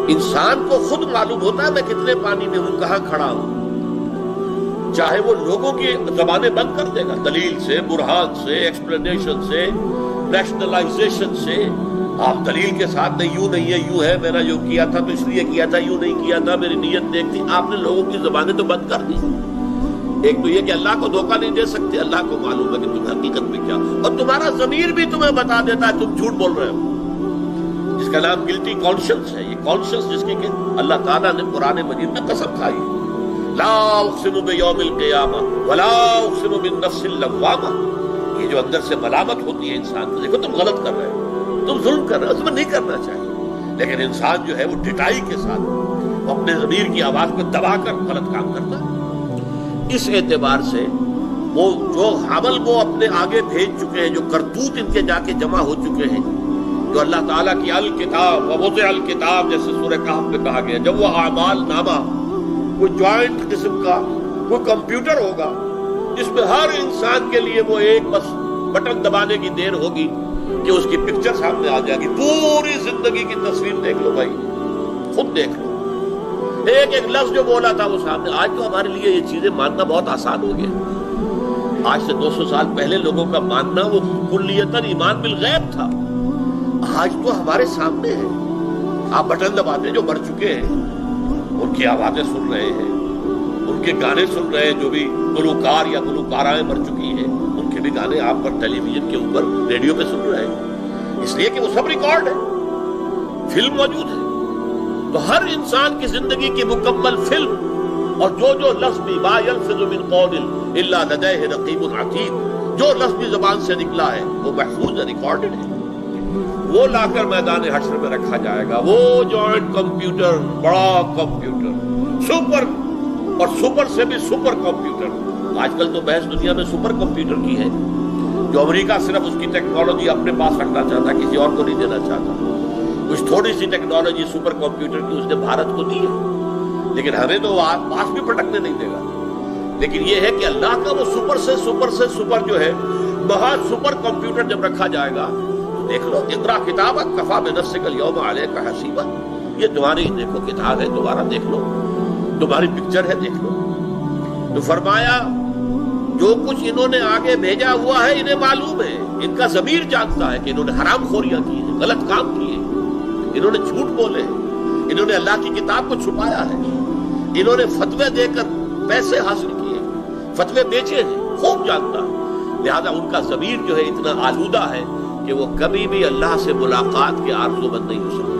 انسان کو خود معلوم ہوتا ہے میں کتنے پانی میں ہوں، کہاں کھڑا ہوں، چاہے وہ لوگوں کی زبانیں بند کر دے گا، دلیل سے، برہان سے، ایکسپلینیشن سے، ریشنلائزیشن سے۔ آپ دلیل کے ساتھ نہیں، یوں نہیں ہے، یوں ہے، میرا جو کیا تھا تو اس لیے کیا تھا، یوں نہیں کیا تھا، میری نیت دیکھ تھی۔ آپ نے لوگوں کی زبانیں تو بند کر دی۔ ایک تو یہ کہ اللہ کو دھوکہ نہیں دے سکتے، اللہ کو معلوم ہے کہ تم حقیقت میں کیا، اور تمہارا ضمیر بھی تمہیں بتا دیتا ہے تم جھوٹ بول رہے ہو، جس کا نام گلٹی کانشنس ہے۔ یہ کانشنس جس کی کہ اللہ تعالیٰ نے قرآن مجید میں قسم کھائی، لا اقسم بیوم القیامہ ولا اقسم بالنفس اللوامہ۔ یہ جو اندر سے ملامت ہوتی ہے انسان کو، دیکھو تم غلط کر رہے ہو، تم ظلم کر رہے ہو، تمہیں نہیں کرنا چاہیے، لیکن انسان جو ہے وہ ڈٹائی کے ساتھ وہ اپنے ضمیر کی آواز کو دبا کر غلط کام کرتا ہے۔ اس اعتبار سے وہ جو حمل وہ اپنے آگے بھیج چکے ہیں، جو کرتوت ان کے جا کے جمع ہو چکے ہیں، جو اللہ تعالیٰ کی الکتاب ووضع الکتاب جیسے سورہ کہف میں کہا گیا، جب وہ اعمال نامہ کوئی جوائنٹ قسم کا کوئی کمپیوٹر ہوگا جس میں ہر انسان کے لیے وہ ایک بس بٹن دبانے کی دیر ہوگی کہ اس کی پکچر سامنے آ جائے گی، پوری زندگی کی تصویر دیکھ لو بھائی، خود دیکھ لو، ایک ایک لفظ جو بولا تھا وہ سامنے۔ آج تو ہمارے لیے یہ چیزیں ماننا بہت آسان ہو گیا۔ آج سے 200 سال پہلے لوگوں کا ماننا وہ کلیتاً ایمان بالغیب تھا، آج تو ہمارے سامنے ہے۔ آپ بٹن دباتے جو مر چکے ہیں ان کی آوازیں سن رہے ہیں، ان کے گانے سن رہے ہیں، جو بھی گلوکار یا گلوکارائیں مر چکی ہیں ان کے بھی گانے آپ پر ٹیلی ویژن کے اوپر ریڈیو پہ سن رہے ہیں، اس لیے کہ وہ سب ریکارڈ ہے، فلم موجود ہے۔ تو ہر انسان کی زندگی کی مکمل فلم، اور جو جو لفظ بھی ما یلفظ من قول الا لدیہ رقیب عتید، جو لفظ بھی زبان سے نکلا ہے وہ محفوظ ہے، ریکارڈڈ ہے۔ وہ لا کر میدان حشر میں رکھا جائے گا، وہ جوائنٹ کمپیوٹر، بڑا کمپیوٹر، سپر اور سپر سے بھی سپر کمپیوٹر۔ آج کل تو بحث دنیا میں سپر کمپیوٹر کی ہے، جو امریکہ صرف اس کی ٹیکنالوجی اپنے پاس رکھنا چاہتا، کسی اور کو نہیں دینا چاہتا۔ کچھ تھوڑی سی ٹیکنالوجی سپر کمپیوٹر کی اس نے بھارت کو دی ہے، لیکن ہمیں تو پاس بھی پٹکنے نہیں دے گا۔ لیکن یہ ہے کہ اللہ کا وہ سپر سے سپر جو ہے، مہا سپر کمپیوٹر جب رکھا جائے گا، دیکھ لو، اقرا کتابک کفی بنفسک اليوم علیک حسیبا، یہ تمہاری دیکھو کتاب ہے، دوبارہ دیکھ لو، تمہاری پکچر ہے، دیکھ لو۔ تو فرمایا جو کچھ انہوں نے آگے بھیجا ہوا ہے انہیں معلوم ہے، ان کا ضمیر جانتا ہے کہ انہوں نے حرام خوریاں کی ہیں، غلط کام کیے، انہوں نے جھوٹ بولے، انہوں نے اللہ کی کتاب کو چھپایا ہے، انہوں نے فتوے دے کر پیسے حاصل کیے، فتوے بیچے ہیں، خوب جانتا ہے۔ لہذا ان کا ضمیر جو ہے اتنا آلودہ ہے کہ وہ کبھی بھی اللہ سے ملاقات کے آرزو مند نہیں ہو سکتا۔